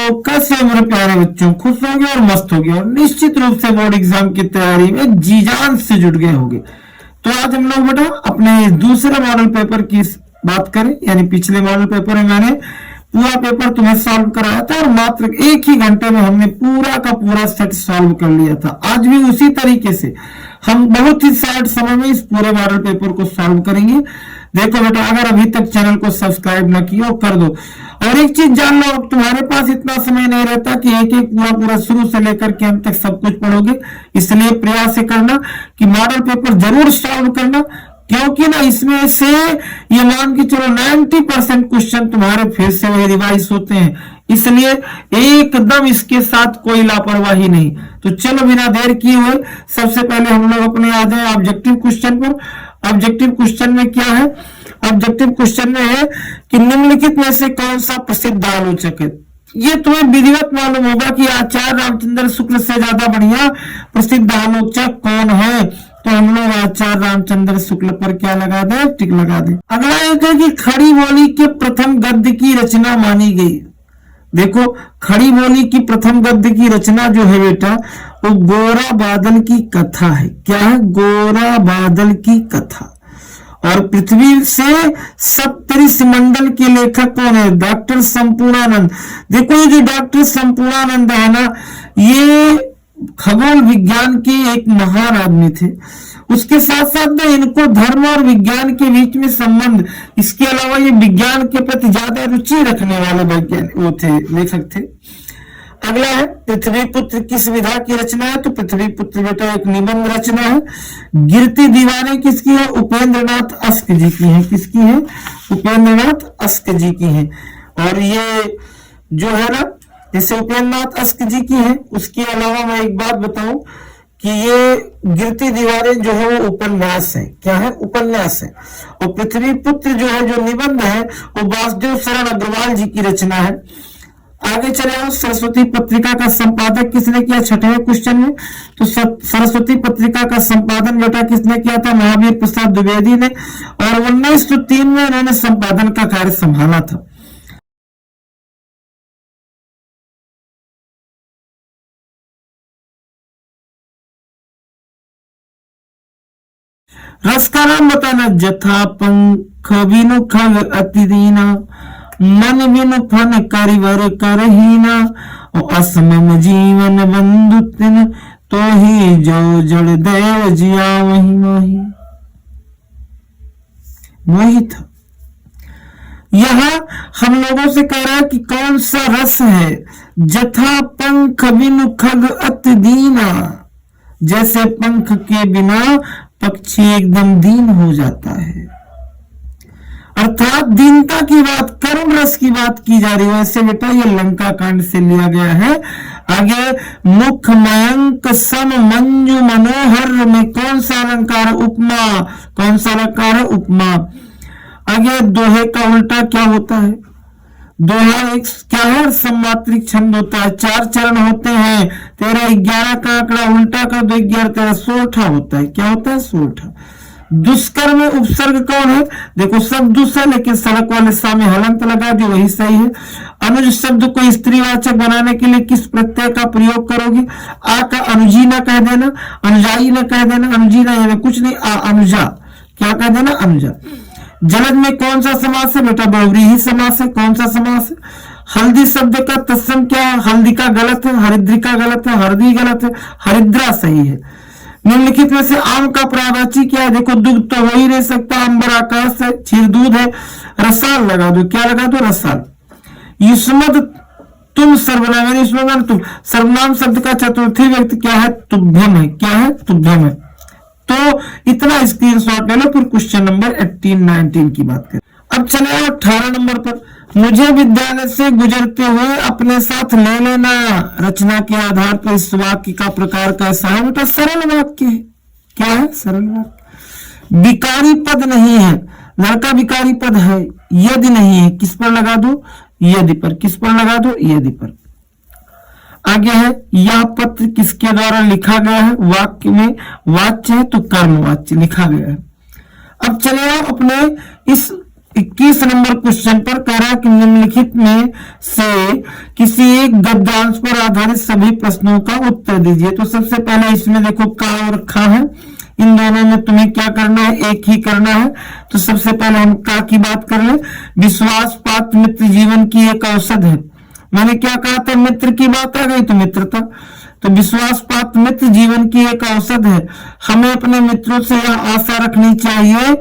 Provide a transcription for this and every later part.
तो कैसे हो मेरे प्यारे बच्चों, खुश हो गए और मस्त हो गए और निश्चित रूप से बोर्ड एग्जाम की तैयारी में जी जान से जुट गए होंगे। तो आज हम लोग बेटा अपने दूसरे मॉडल पेपर की बात करें, यानी पिछले मॉडल पेपर में मैंने पूरा पेपर तुम्हें सॉल्व कराया था और मात्र एक ही घंटे में हमने पूरा का पूरा सेट सॉल्व कर लिया था। आज भी उसी तरीके से हम बहुत ही शार्ट समय में इस पूरे मॉडल पेपर को सॉल्व करेंगे। देखो बेटा, अगर अभी तक चैनल को सब्सक्राइब ना किया कर दो। और एक चीज जान लो, तुम्हारे पास इतना समय नहीं रहता कि एक एक पूरा शुरू से लेकर के अंत तक सब कुछ पढ़ोगे, इसलिए प्रयास करना कि मॉडल पेपर जरूर सॉल्व करना, क्योंकि ना इसमें से ये मान के चलो 90% क्वेश्चन तुम्हारे फिर से वही रिवाइज होते हैं, इसलिए एकदम इसके साथ कोई लापरवाही नहीं। तो चलो बिना देर किए हुए सबसे पहले हम लोग अपने आ जाए ऑब्जेक्टिव क्वेश्चन पर। ऑब्जेक्टिव क्वेश्चन में क्या है? ऑब्जेक्टिव क्वेश्चन में है कि निम्नलिखित में से कौन सा प्रसिद्ध आलोचक है। ये तुम्हें विधिवत मालूम होगा कि आचार्य रामचंद्र शुक्ल से ज्यादा बढ़िया प्रसिद्ध आलोचक कौन है। तो हम लोग आचार्य रामचंद्र शुक्ल पर क्या लगा दे? टिक लगा दे। अगला एक है कि खड़ी बोली के प्रथम गद्य की रचना मानी गई। देखो, खड़ी बोली की प्रथम गद्य की रचना जो है बेटा, वो गोरा बादल की कथा है। क्या है? गोरा बादल की कथा। और पृथ्वी से सप्तऋषि मंडल के लेखक कौन है? डॉक्टर संपूर्णानंद। देखो, ये जो डॉक्टर संपूर्णानंद है ना, ये खगोल विज्ञान के एक महान आदमी थे। उसके साथ साथ में इनको धर्म और विज्ञान के बीच में संबंध, इसके अलावा ये विज्ञान के प्रति ज्यादा रुचि रखने वाले वैज्ञानिक वो थे, लेखक थे। अगला है पृथ्वी पुत्र किस विधा की रचना है? तो पृथ्वी पुत्र बेटा एक निबंध रचना है। गिरती दीवारें किसकी है? उपेंद्रनाथ अस्क जी की है। किसकी है? उपेंद्रनाथ अस्क जी की है। और ये जो है ना, जैसे उपेंद्रनाथ अस्क जी की है, उसके अलावा मैं एक बात बताऊं कि ये गिरती दीवारें जो है वो उपन्यास है। क्या है? उपन्यास है। और पृथ्वी पुत्र जो है, जो निबंध है, वो वासुदेव शरण अग्रवाल जी की रचना है। आगे चले आओ, सरस्वती पत्रिका का संपादक किसने किया? छठवें क्वेश्चन में। तो सरस्वती पत्रिका का संपादन बेटा किसने किया था? महावीर प्रसाद द्विवेदी ने। और 1903 में उन्होंने संपादन का कार्य संभाला था। रस का नाम बताना। जथा पंख बिनु खग अति दीना, मन बिनु फन करिवर करहीना, असमम जीवन बंधु तिन, तो ही जो जड़ देव जिया वही मोही। मोहित यहां हम लोगों से कह रहा है कि कौन सा रस है? जथा पंख बिनु खग अति दीना, जैसे पंख के बिना पक्षी एकदम दीन हो जाता है, अर्थात दीनता की बात, करुण रस की बात की जा रही है। वैसे बेटा ये लंका कांड से लिया गया है। आगे मुख मयंक सम मंजू मनोहर में कौन सा अलंकार? उपमा। कौन सा अलंकार है? उपमा। आगे दोहे का उल्टा क्या होता है? दोहा एक क्या है? सम्मात्रिक छंद होता है। 4 चरण होते हैं। 13 11 का आंकड़ा उल्टा कर दो, 11 13 16 होता है। क्या होता है? 16। दुष्कर में उपसर्ग कौन है? देखो, सब दुष् है, लेकिन सड़क वाले सामने हलंत लगा जो वही सही है। अनुज शब्द को स्त्रीवाचक बनाने के लिए किस प्रत्यय का प्रयोग करोगे? आ का अनुजी ना कह देना, अनुजाई ना कह देना, अनुजी ना कुछ नहीं, अनुजा क्या कह देना? अनुजा। जलद में कौन सा समास है? बेटा बहुव्रीहि ही समास है। कौन सा समास है? हल्दी शब्द का तत्सम क्या है? हल्दिका गलत है, हरिद्रिका गलत है, हरदी गलत है, हरिद्रा सही है। निम्नलिखित में से आम का प्रावाची क्या है? देखो, दुग्ध तो हो ही नहीं सकता, अंबर आकाश है, क्षीर दूध है, रसाल लगा दो। क्या लगा दो? रसाल। युष्मद तुम सर्वनाम, यानी तुम सर्वनाम शब्द का चतुर्थी व्यक्ति क्या है? तुभ्यम है। क्या है? तुभ्यम है। तो इतना स्क्रीनशॉट ले लो, फिर क्वेश्चन नंबर 18 19 की बात करें। अब चले 18 नंबर पर। मुझे विद्यालय से गुजरते हुए अपने साथ ले लेना। रचना के आधार पर इस वाक्य का प्रकार कैसा है? बेटा सरल वाक्य है। क्या है? सरल वाक्य। विकारी पद नहीं है, लड़का विकारी पद है। यदि नहीं है, किस पर लगा दो? यदि पर। किस पर लगा दो? यदि पर। आगे है, यह पत्र किसके द्वारा लिखा गया है? वाक्य में वाच्य है तो कर्मवाच्य लिखा गया है। अब चले अपने इस 21 नंबर क्वेश्चन पर कह रहा है कि निम्नलिखित में से किसी एक गद्यांश पर आधारित सभी प्रश्नों का उत्तर दीजिए। तो सबसे पहले इसमें देखो का और खा है, इन दोनों में तुम्हें क्या करना है, एक ही करना है। तो सबसे पहले हम का की बात कर ले। विश्वास पात्र मित्र जीवन की एक औषध है। मैंने क्या कहा था, मित्र की बात आ गई तो मित्रता। तो विश्वास पात्र मित्र जीवन की एक औषध है। हमें अपने मित्रों से यह आशा रखनी चाहिए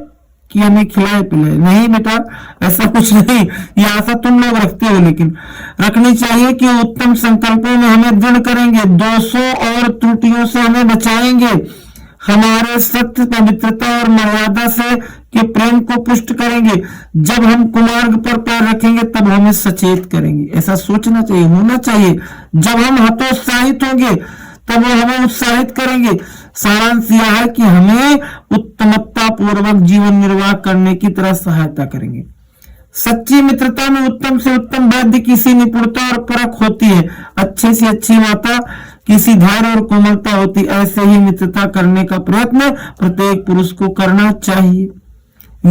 कि हमें खिलाए पिलाए, नहीं बेटा ऐसा कुछ नहीं, ये आशा तुम लोग रखते हो, लेकिन रखनी चाहिए कि उत्तम संकल्पों में हमें दृढ़ करेंगे, दोषों और त्रुटियों से हमें बचाएंगे, हमारे सत्य पवित्रता और मर्यादा से के प्रेम को पुष्ट करेंगे। जब हम कुमार्ग पर पैर रखेंगे तब हमें सचेत करेंगे। ऐसा सोचना चाहिए, होना चाहिए। जब हम हतोत्साहित होंगे तब वो हमें उत्साहित करेंगे। सारांश यह है कि हमें उत्तमता पूर्वक जीवन निर्वाह करने की तरह सहायता करेंगे। सच्ची मित्रता में उत्तम से उत्तम वैद्य किसी निपुणता और परख होती है, अच्छे से अच्छी माता किसी धैर्य और कोमलता होती। ऐसे ही मित्रता करने का प्रयत्न प्रत्येक पुरुष को करना चाहिए।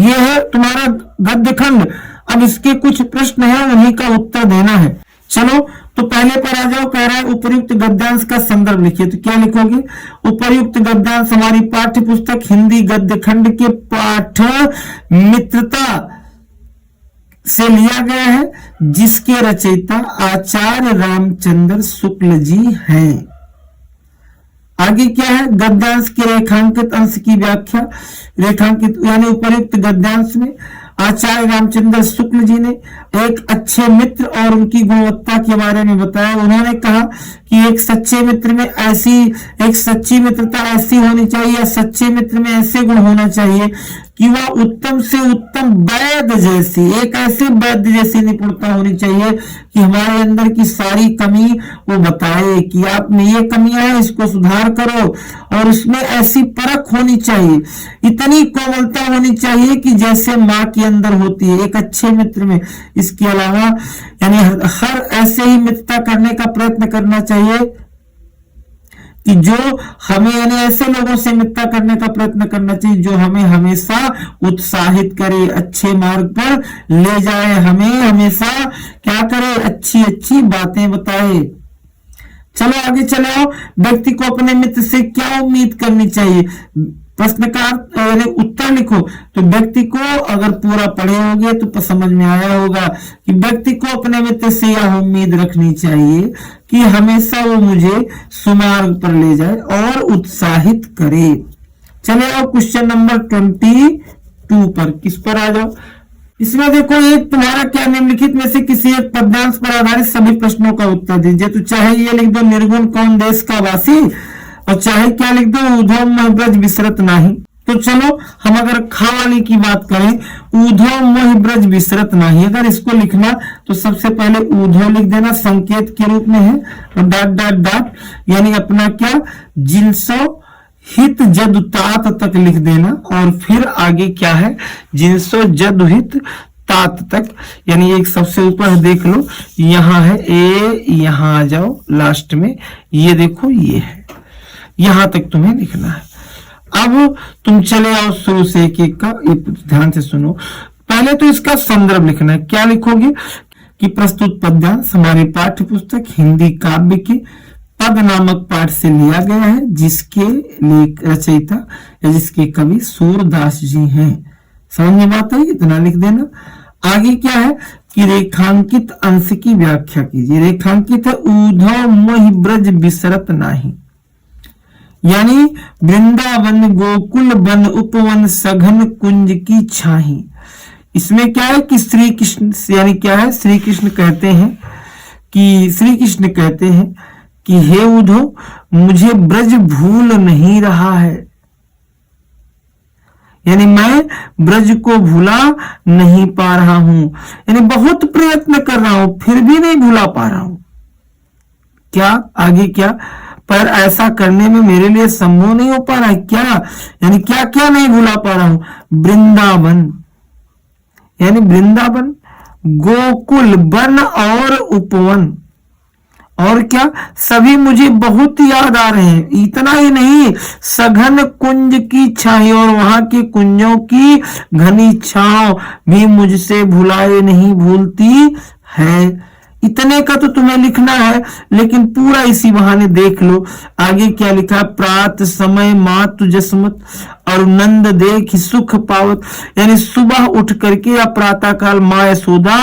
यह है तुम्हारा गद्य खंड। अब इसके कुछ प्रश्न हैं, उन्हीं का उत्तर देना है। चलो तो पहले पर आ जाओ। कह रहा है उपर्युक्त गद्यांश का संदर्भ लिखिए। तो क्या लिखोगे, उपर्युक्त गद्यांश हमारी पाठ्य पुस्तक हिंदी गद्य खंड के पाठ मित्रता से लिया गया है, जिसके रचयिता आचार्य रामचंद्र शुक्ल जी हैं। आगे क्या है, गद्यांश के रेखांकित अंश की व्याख्या। रेखांकित यानी उपर्युक्त गद्यांश में आचार्य रामचंद्र शुक्ल जी ने एक अच्छे मित्र और उनकी गुणवत्ता के बारे में बताया। उन्होंने कहा कि एक सच्चे मित्र में एक सच्ची मित्रता ऐसी होनी चाहिए, या सच्चे मित्र में ऐसे गुण होना चाहिए कि वह उत्तम से उत्तम वैद्य जैसी, एक ऐसे वैद्य जैसी निपुणता होनी चाहिए कि हमारे अंदर की सारी कमी वो बताए कि आप में ये कमियां हैं, इसको सुधार करो। और उसमें ऐसी परख होनी चाहिए, इतनी कोमलता होनी चाहिए कि जैसे माँ के अंदर होती है एक अच्छे मित्र में। इसके अलावा यानी हर ऐसे ही मित्रता करने का प्रयत्न करना चाहिए कि जो हमें, यानी ऐसे लोगों से मित्रता करने का प्रयत्न करना चाहिए जो हमें हमेशा उत्साहित करे, अच्छे मार्ग पर ले जाए, हमें हमेशा क्या करे, अच्छी अच्छी बातें बताए। चलो आगे चले आओ। व्यक्ति को अपने मित्र से क्या उम्मीद करनी चाहिए, प्रश्न का उत्तर लिखो। तो व्यक्ति को, अगर पूरा पढ़े होंगे तो समझ में आया होगा कि व्यक्ति को अपने मित्र से यह उम्मीद रखनी चाहिए कि हमेशा वो मुझे सुमार्ग पर ले जाए और उत्साहित करे। चले आओ क्वेश्चन नंबर 22 पर। किस पर आ जाओ। इसमें देखो एक तुम्हारा क्या, निम्नलिखित में से किसी एक पद्यांश पर आधारित सभी प्रश्नों का उत्तर दीजिए। तो चाहे ये लिख दो निर्गुण कौन देश का वासी, और चाहे क्या लिख दो ऊधव मोह ब्रज विसरत नाही। तो चलो हम अगर खा वाली की बात करें, ऊधव मोह ब्रज विसरत नाही, अगर इसको लिखना तो सबसे पहले ऊधव लिख देना, संकेत के रूप में है, और डॉट डॉट डॉट यानी अपना क्या, जिनसो हित जदु तात तक लिख देना। और फिर आगे क्या है, जिनसो जदु हित तात तक, यानी एक सबसे ऊपर देख लो, यहाँ है ए, यहाँ आ जाओ लास्ट में, ये देखो ये है, यहां तक तुम्हें लिखना है। अब तुम चले आओ शुरू से एक एक का, ध्यान से सुनो। पहले तो इसका संदर्भ लिखना है। क्या लिखोगे कि प्रस्तुत पद्यांश हमारे पाठ्य पुस्तक हिंदी काव्य के पद नामक पाठ से लिया गया है, जिसके रचयिता या जिसके कवि सूरदास जी हैं। समझ में बात आई, इतना लिख देना। आगे क्या है कि रेखांकित अंश की व्याख्या कीजिए। रेखांकित है ऊधव मोह ब्रज विसरत नाही, यानी वृंदावन गोकुल वन उपवन सघन कुंज की छाही। इसमें क्या है कि श्री कृष्ण, यानी क्या है, श्री कृष्ण कहते हैं कि हे उद्धव, मुझे ब्रज भूल नहीं रहा है, यानी मैं ब्रज को भूला नहीं पा रहा हूं, यानी बहुत प्रयत्न कर रहा हूं फिर भी नहीं भूला पा रहा हूं। क्या आगे क्या, पर ऐसा करने में मेरे लिए संभव नहीं हो पा रहा है। क्या यानी क्या क्या नहीं भूला पा रहा हूं, वृंदावन यानी वृंदावन, गोकुल वन और उपवन, और क्या, सभी मुझे बहुत याद आ रहे हैं। इतना ही नहीं, सघन कुंज की छाई और वहां के कुंजों की घनी छांव भी मुझसे भुलाए नहीं भूलती है। इतने का तो तुम्हें लिखना है, लेकिन पूरा इसी बहाने देख लो। आगे क्या लिखा, प्रात समय मातु जसमत और नंद देख सुख पावत, यानी सुबह उठ करके या प्रातः काल माँ यशोदा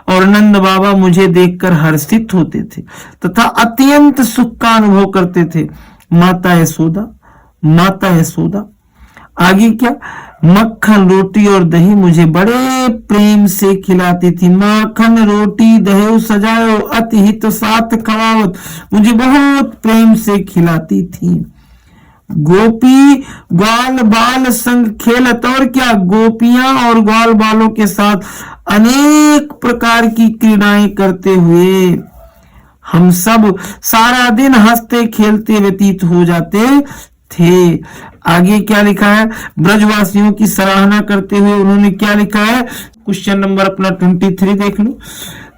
और नंद बाबा मुझे देखकर हर्षित होते थे तथा अत्यंत सुख का अनुभव करते थे। माता यशोदा, माता यशोदा। आगे क्या, मक्खन रोटी और दही मुझे बड़े प्रेम से खिलाती थी। माखन रोटी दही सजाओ अति हित साथ खवावत, मुझे बहुत प्रेम से खिलाती थी। गोपी ग्वाल बाल संग खेलत, और क्या, गोपियां और ग्वाल बालों के साथ अनेक प्रकार की क्रीड़ाएं करते हुए हम सब सारा दिन हंसते खेलते व्यतीत हो जाते थे। आगे क्या लिखा है, ब्रजवासियों की सराहना करते हुए उन्होंने क्या लिखा है, क्वेश्चन नंबर अपना 23 देख लो।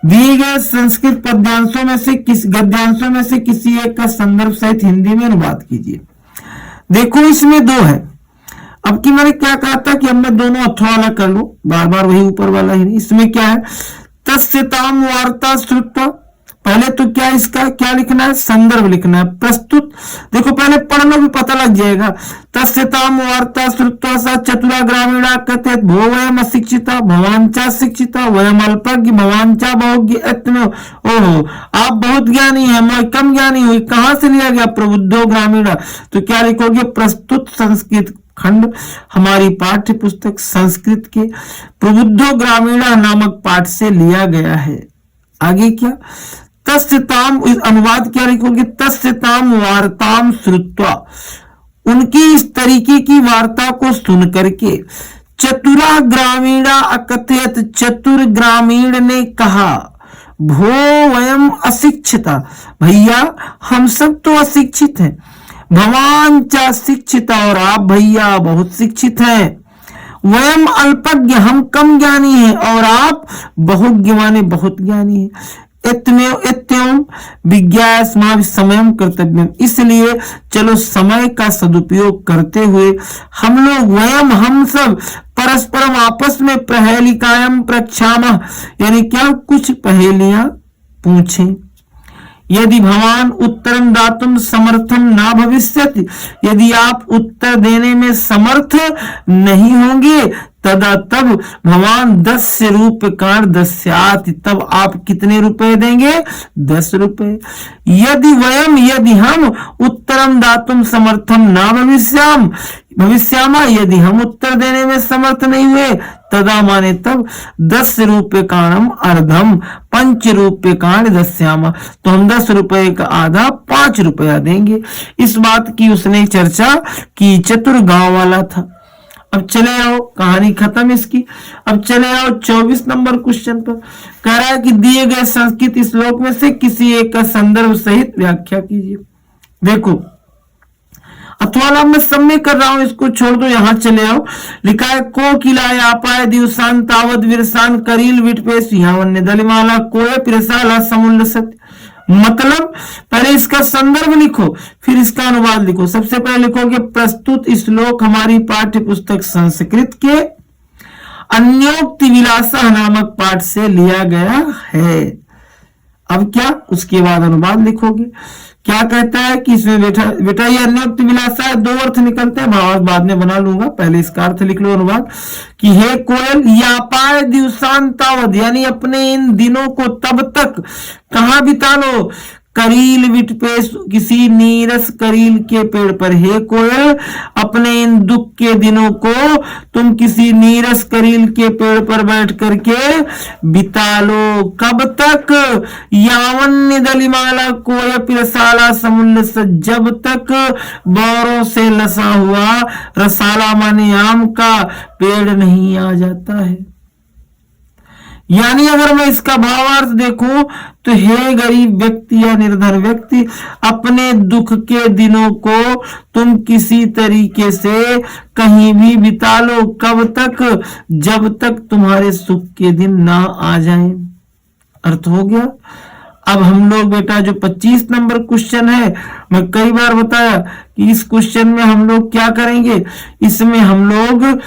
दिए गए संस्कृत पद्यांशों में से गद्यांशों में से किसी एक का संदर्भ सहित हिंदी में अनुवाद कीजिए। देखो इसमें दो है। अब की मैंने क्या कहा था कि अब मैं दोनों अथवा वाला कर लो, बार बार वही ऊपर वाला ही नहीं। इसमें क्या है, तस्यताम वार्ता श्रुत्वा, पहले तो क्या इसका क्या लिखना है, संदर्भ लिखना है। प्रस्तुत, देखो पहले पढ़ना भी पता लग जाएगा। तस्यताम वार्ता श्रुत्वा सा चतुरा ग्रामीणा कथयत भो वयम अशिक्षिता भवांचा शिक्षिता वयम अल्पज्ञ भवांचा बहुज्ञ इत्थमेव। ओहो, आप बहुत ज्ञानी है, मैं कम ज्ञानी हुई। कहां से लिया गया, प्रबुद्धो ग्रामीणा। तो क्या लिखोगे, प्रस्तुत संस्कृत खंड हमारी पाठ्य पुस्तक संस्कृत के प्रबुद्धो ग्रामीणा नामक पाठ से लिया गया है। आगे क्या, तस्यताम, अनुवाद क्या लिखोगे, तस्यताम वार्ताम श्रुत्वा, उनकी इस तरीके की वार्ता को सुन करके, चतुरा ग्रामीणा अकथयत, चतुर ग्रामीण ने कहा, भो वयम अशिक्षिता, भैया हम सब तो अशिक्षित हैं, भवान चा शिक्षिता, और आप भैया बहुत शिक्षित हैं, वयम अल्पज्ञ, हम कम ज्ञानी हैं, और आप बहुज्ञ माने बहुत ज्ञानी हैं। इत्यम विज्ञास्माभिः समयम कर्तव्यम, इसलिए चलो समय का सदुपयोग करते हुए हम लोग वयम हम सब परस्परम आपस में प्रहेलिकायम प्रक्षामः, यानी क्या, कुछ पहेलियां पूछें। यदि भगवान उत्तरम दातुम समर्थम ना भविष्यति, यदि आप उत्तर देने में समर्थ नहीं होंगे, तदा तब भगवान 10 रूप्यकाण दस्याति, तब आप कितने रुपए देंगे, 10 रुपए। यदि वयम, यदि हम उत्तरम दातुम समर्थम ना भविष्यामा, यदि हम उत्तर देने में समर्थ नहीं हुए, तदा माने तब 10 रूप्यकाणम अर्धम 5 रूप्यकाण दस्यामा, तो हम 10 रुपए का आधा 5 रुपया देंगे। इस बात की उसने चर्चा की, चतुर गांव वाला था। अब चले आओ, कहानी खत्म इसकी। अब चले आओ 24 नंबर क्वेश्चन पर। कह रहा है कि दिए गए संस्कृत श्लोक में से किसी एक का संदर्भ सहित व्याख्या कीजिए। देखो अथवा मैं सब में कर रहा हूं, इसको छोड़ दो, यहां चले आओ। लिखा है, को किलाय आपाय दिवसान तावद विरसान करील विटपेश यावन्य दलिमाला कोय पिरसाला समुल्ल सत्य। मतलब पहले इसका संदर्भ लिखो, फिर इसका अनुवाद लिखो। सबसे पहले लिखोगे, प्रस्तुत श्लोक हमारी पाठ्य पुस्तक संस्कृत के अन्योक्ति विलासा नामक पाठ से लिया गया है। अब क्या, उसके बाद अनुवाद लिखोगे। क्या कहता है कि इसमें बेटा ये अन्योक्ति विलासा है, 2 अर्थ निकलते हैं, भावार्थ बाद में बना लूंगा, पहले इसका अर्थ लिख लो अनुवाद, कि हे कोयल यापाय दिवसांतावद, यानी अपने इन दिनों को तब तक कहां बिता लो, करील विटपेश, किसी नीरस करील के पेड़ पर। हे कोयल, अपने इन दुख के दिनों को तुम किसी नीरस करील के पेड़ पर बैठ करके बिता लो। कब तक, यावन्य दलिमाला कोय पिरसाला समुल्ल, जब तक बौरों से लसा हुआ रसाला माने आम का पेड़ नहीं आ जाता है। यानी अगर मैं इसका भावार्थ देखूं तो हे गरीब व्यक्ति या निर्धन व्यक्ति, अपने दुख के दिनों को तुम किसी तरीके से कहीं भी बिता लो। कब तक, जब तक तुम्हारे सुख के दिन ना आ जाएं। अर्थ हो गया। अब हम लोग बेटा जो 25 नंबर क्वेश्चन है, मैं कई बार बताया कि इस क्वेश्चन में हम लोग क्या करेंगे, इसमें हम लोग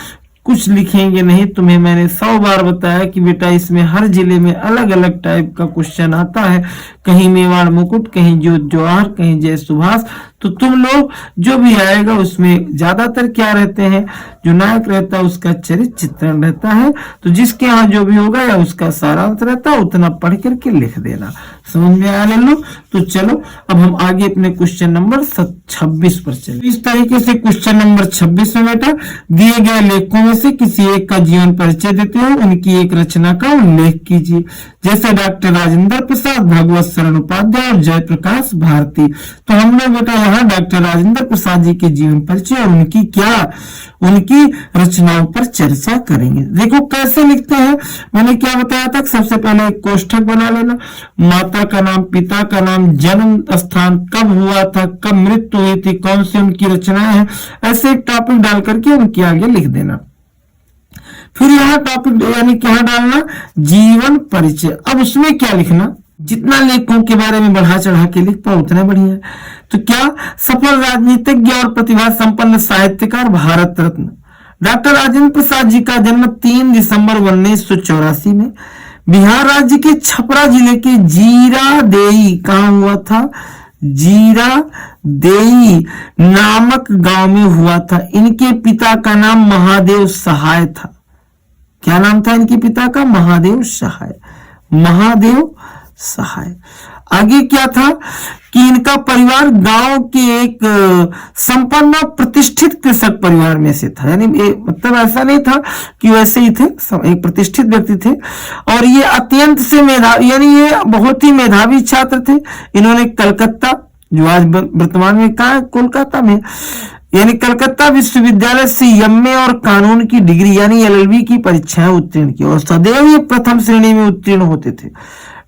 कुछ लिखेंगे नहीं। तुम्हें मैंने 100 बार बताया कि बेटा इसमें हर जिले में अलग अलग टाइप का क्वेश्चन आता है, कहीं मेवाड़ मुकुट, कहीं जवाहर, कहीं जय सुभाष। तो तुम लोग जो भी आएगा उसमें ज्यादातर क्या रहते हैं, जो नायक रहता है उसका चरित्र चित्रण रहता है। तो जिसके यहाँ जो भी होगा या उसका सारांश रहता है उतना पढ़ करके लिख देना। समझ में आया लो? तो चलो अब हम आगे अपने क्वेश्चन नंबर 26 पर चले। इस तरीके से क्वेश्चन नंबर 26 में बेटा दिए गए लेखकों में से किसी एक का जीवन परिचय देते हो, उनकी एक रचना का उल्लेख कीजिए। जैसे डॉक्टर राजेंद्र प्रसाद, भगवत शरण उपाध्याय और जयप्रकाश भारती। तो हम लोग बेटा यहाँ डॉक्टर राजेंद्र प्रसाद जी के जीवन परिचय और उनकी रचनाओं पर चर्चा करेंगे। देखो कैसे लिखते हैं, मैंने क्या बताया था, सबसे पहले एक कोष्ठक बना लेना, माता का नाम, पिता का नाम, जन्म स्थान, कब हुआ था, कब मृत्यु हुई थी, कौन सी उनकी रचनाएं हैं, ऐसे एक टॉपिक डाल करके उनके आगे लिख देना। फिर यहाँ टॉपिक यानी क्या डालना, जीवन परिचय। अब उसमें क्या लिखना, जितना लेखकों के बारे में बढ़ा चढ़ा के लिख पाओ उतना बढ़िया है। तो क्या, सफल राजनीतिज्ञ और प्रतिभा संपन्न साहित्यकार, भारत रत्न डॉक्टर राजेंद्र प्रसाद जी का जन्म 3 दिसंबर 1984 में बिहार राज्य के छपरा जिले के जीरादेई, कहां हुआ था, जीरादेई नामक गांव में हुआ था। इनके पिता का नाम महादेव सहाय था। क्या नाम था इनके पिता का, महादेव सहाय, महादेव सहाय। आगे क्या था कि इनका परिवार गांव के एक संपन्न प्रतिष्ठित कृषक परिवार में से था। यानी मतलब ऐसा नहीं था कि वैसे ही थे, एक प्रतिष्ठित व्यक्ति थे। और ये अत्यंत से मेधावी, यानी ये बहुत ही मेधावी छात्र थे। इन्होंने कलकत्ता, जो आज वर्तमान में कहा है कोलकाता में, यानी कलकत्ता विश्वविद्यालय से एमए और कानून की डिग्री यानी एलएलबी की परीक्षाएं उत्तीर्ण की और सदैव ये प्रथम श्रेणी में उत्तीर्ण होते थे।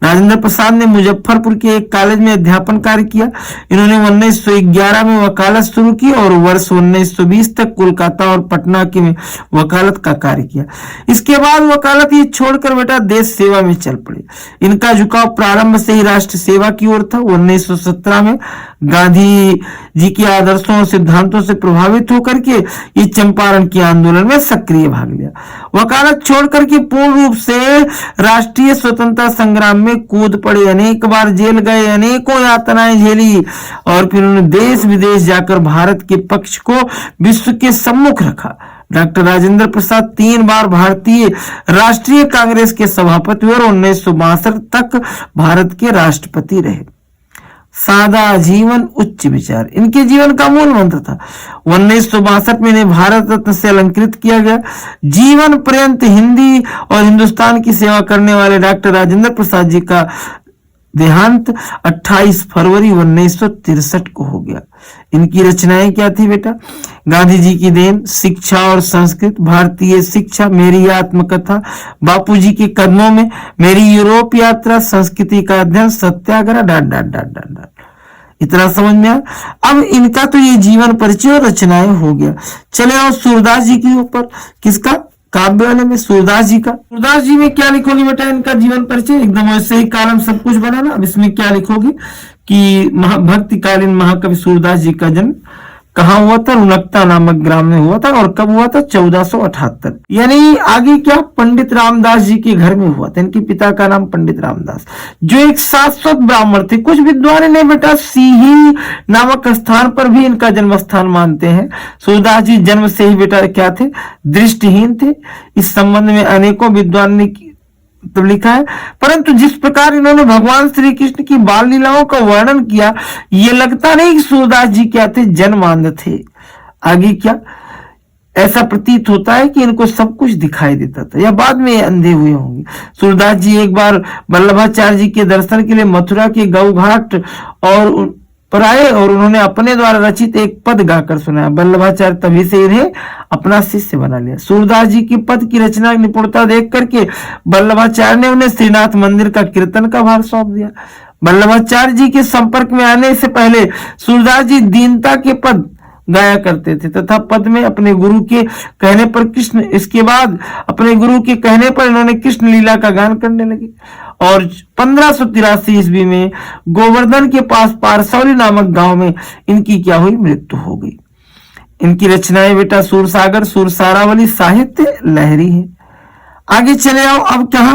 राजेंद्र प्रसाद ने मुजफ्फरपुर के एक कॉलेज में अध्यापन कार्य किया। इन्होंने 1911 में वकालत शुरू की और वर्ष 1920 तक कोलकाता और पटना के में वकालत का कार्य किया। इसके बाद वकालत ये छोड़कर बेटा देश सेवा में चल पड़े। इनका झुकाव प्रारंभ से ही राष्ट्र सेवा की ओर था। 1917 में गांधी जी के आदर्शों और सिद्धांतों से प्रभावित होकर के ये चंपारण के आंदोलन में सक्रिय भाग लिया। वकालत छोड़कर के पूर्ण रूप से राष्ट्रीय स्वतंत्रता संग्राम में कूद पड़े। अनेक बार जेल गए, अनेकों यातनाएं झेली और फिर उन्होंने देश विदेश जाकर भारत के पक्ष को विश्व के सम्मुख रखा। डॉक्टर राजेंद्र प्रसाद 3 बार भारतीय राष्ट्रीय कांग्रेस के सभापति और 1962 तक भारत के राष्ट्रपति रहे। सादा जीवन उच्च विचार इनके जीवन का मूल मंत्र था। 1962 में इन्हें भारत रत्न से अलंकृत किया गया। जीवन पर्यंत हिंदी और हिंदुस्तान की सेवा करने वाले डॉक्टर राजेंद्र प्रसाद जी का देहांत 28 फरवरी 1963 को हो गया। इनकी रचनाएं क्या थी बेटा, गांधी जी की देन, शिक्षा और संस्कृत, भारतीय शिक्षा, मेरी आत्मकथा, बापूजी के कदमों में, मेरी यूरोप यात्रा, संस्कृति का अध्ययन, सत्याग्रह, dot dot dot dot dot. इतना समझ में आया। अब इनका तो ये जीवन परिचय और रचनाएं हो गया। चले आओ सूरदास जी के ऊपर, किसका, काव्य वाले में सूरदास जी का। सूरदास जी में क्या लिखोगी बेटा, इनका जीवन परिचय एकदम वैसे ही कॉलम सब कुछ बनाना। अब इसमें क्या लिखोगी कि भक्तिकालीन महाकवि सूरदास जी का जन्म कहाँ हुआ था, रुनकता नामक ग्राम में हुआ था और कब हुआ था, 1478। यानी आगे क्या, पंडित रामदास जी के घर में हुआ था। इनके पिता का नाम पंडित रामदास, जो एक शाश्वत ब्राह्मण थे। कुछ विद्वान ने बेटा सीही नामक स्थान पर भी इनका जन्म स्थान मानते हैं। सूरदास जी जन्म से ही बेटा क्या थे, दृष्टिहीन थे। इस संबंध में अनेकों विद्वान ने तो लिखा है, परंतु जिस प्रकार इन्होंने भगवान श्री कृष्ण की बाल लीलाओं का वर्णन किया, ये लगता नहीं कि सूरदास जी क्या थे, जन्मांध थे। आगे क्या, ऐसा प्रतीत होता है कि इनको सब कुछ दिखाई देता था या बाद में अंधे हुए होंगे। सूरदास जी एक बार वल्लभाचार्य जी के दर्शन के लिए मथुरा के गौ घाट और पर आए और उन्होंने अपने द्वारा रचित एक पद गाकर सुनाया। वल्लभाचार्य तभी से इन्हें अपना शिष्य बना लिया। सूरदास जी की पद की रचना निपुणता देख करके वल्लभाचार्य ने उन्हें श्रीनाथ मंदिर का कीर्तन का भार सौंप दिया। वल्लभाचार्य जी के संपर्क में आने से पहले सूरदास जी दीनता के पद गाया करते थे तथा पद में अपने गुरु के कहने पर कृष्ण, इसके बाद अपने गुरु के कहने पर इन्होंने कृष्ण लीला का गान करने लगे और 1583 ईस्वी में गोवर्धन के पास पारसौली नामक गांव में इनकी क्या हुई, मृत्यु हो गई। इनकी रचनाएं बेटा सूरसागर, सूरसारावली, साहित्य लहरी है। आगे चले आओ। अब कहा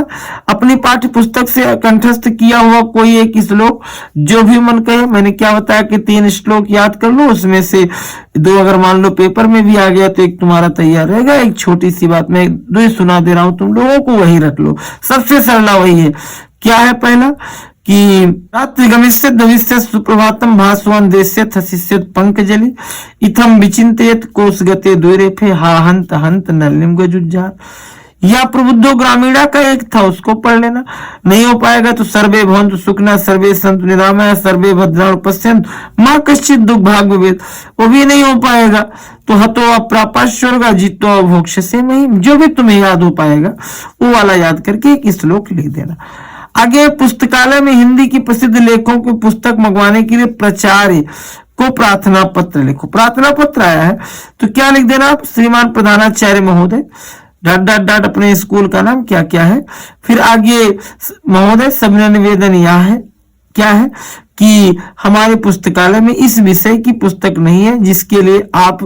अपनी पाठ्य पुस्तक से कंठस्थ किया हुआ कोई एक श्लोक जो भी मन कहे। मैंने क्या बताया कि 3 श्लोक याद कर लो, उसमें से 2 अगर मान लो पेपर में भी आ गया तो एक तुम्हारा तैयार रहेगा। एक छोटी सी बात मैं 2 ही सुना दे रहा हूं तुम लोगों को, वही रख लो, सबसे सरला वही है। क्या है पहला कि रात्रिगमिष्यत् भविष्यत् सुप्रभातम भास्वन् देश्यत् हसिष्यत् पंकजलि इथम विचिन्तयेत् कोशगते द्वैरेफे हा हंत हंत नलिम गजुज्जार। या प्रबुद्धो ग्रामीणा का एक था, उसको पढ़ लेना। नहीं हो पाएगा तो सर्वे भवन्तु सुखिनः सर्वे सन्तु निरामया सर्वे भद्राणि पश्यन्तु मा कश्चित् दुर्भाग्य भवेत्, वो भी नहीं हो पाएगा तो हतो अप्रापः स्वर्गः जित्वा भोक्ष्यसे महीम्। जो भी तुम्हें याद हो पाएगा वो वाला याद करके एक श्लोक लिख देना। आगे पुस्तकालय में हिंदी की प्रसिद्ध लेखकों की पुस्तक मंगवाने के लिए प्राचार्य को प्रार्थना पत्र लिखो। प्रार्थना पत्र आया है तो क्या लिख देना आप, श्रीमान प्रधानाचार्य महोदय डॉट डॉट डॉट अपने स्कूल का नाम क्या क्या है, फिर आगे महोदय सविनय निवेदन यह है क्या है कि हमारे पुस्तकालय में इस विषय की पुस्तक नहीं है जिसके लिए आप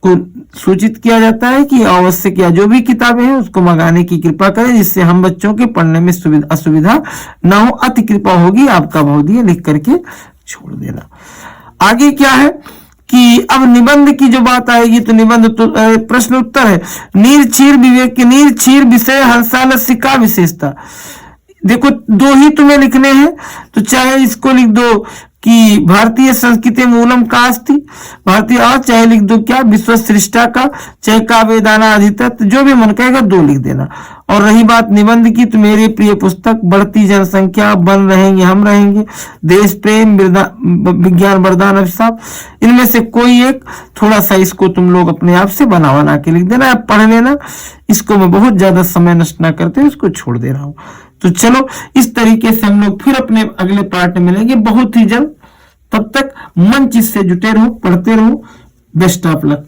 को सूचित किया जाता है कि आवश्यक या जो भी किताबें हैं उसको मंगाने की कृपा करें जिससे हम बच्चों के पढ़ने में असुविधा ना हो, अति कृपा होगी आपका बहुदिया, लिख करके छोड़ देना। आगे क्या है कि अब निबंध की जो बात आएगी तो निबंध तो प्रश्न उत्तर है। नीर चीर विवेक के नीर चीर विषय हंसालस्य का विशेषता। देखो 2 ही तुम्हें लिखने हैं तो चाहे इसको लिख दो कि भारतीय संस्कृति मूलम का अस्ति भारतीय, और चाहे लिख दो क्या विश्व सृष्टा का, चाहे काव्यदाना अधितत्व, जो भी मन कहेगा 2 लिख देना। और रही बात निबंध की तो मेरी प्रिय पुस्तक बढ़ती जनसंख्या, बन रहेंगे हम रहेंगे, देश प्रेम, विज्ञान वरदान अभिशाप, इनमें से कोई एक थोड़ा सा इसको तुम लोग अपने आप से बना के लिख देना, पढ़ लेना। इसको मैं बहुत ज्यादा समय नष्ट ना करते हुए इसको छोड़ दे रहा हूं। तो चलो इस तरीके से हम लोग फिर अपने अगले पार्ट में मिलेंगे बहुत ही जल्द। तब तक मन चित से जुटे रहो, पढ़ते रहो। Best of luck.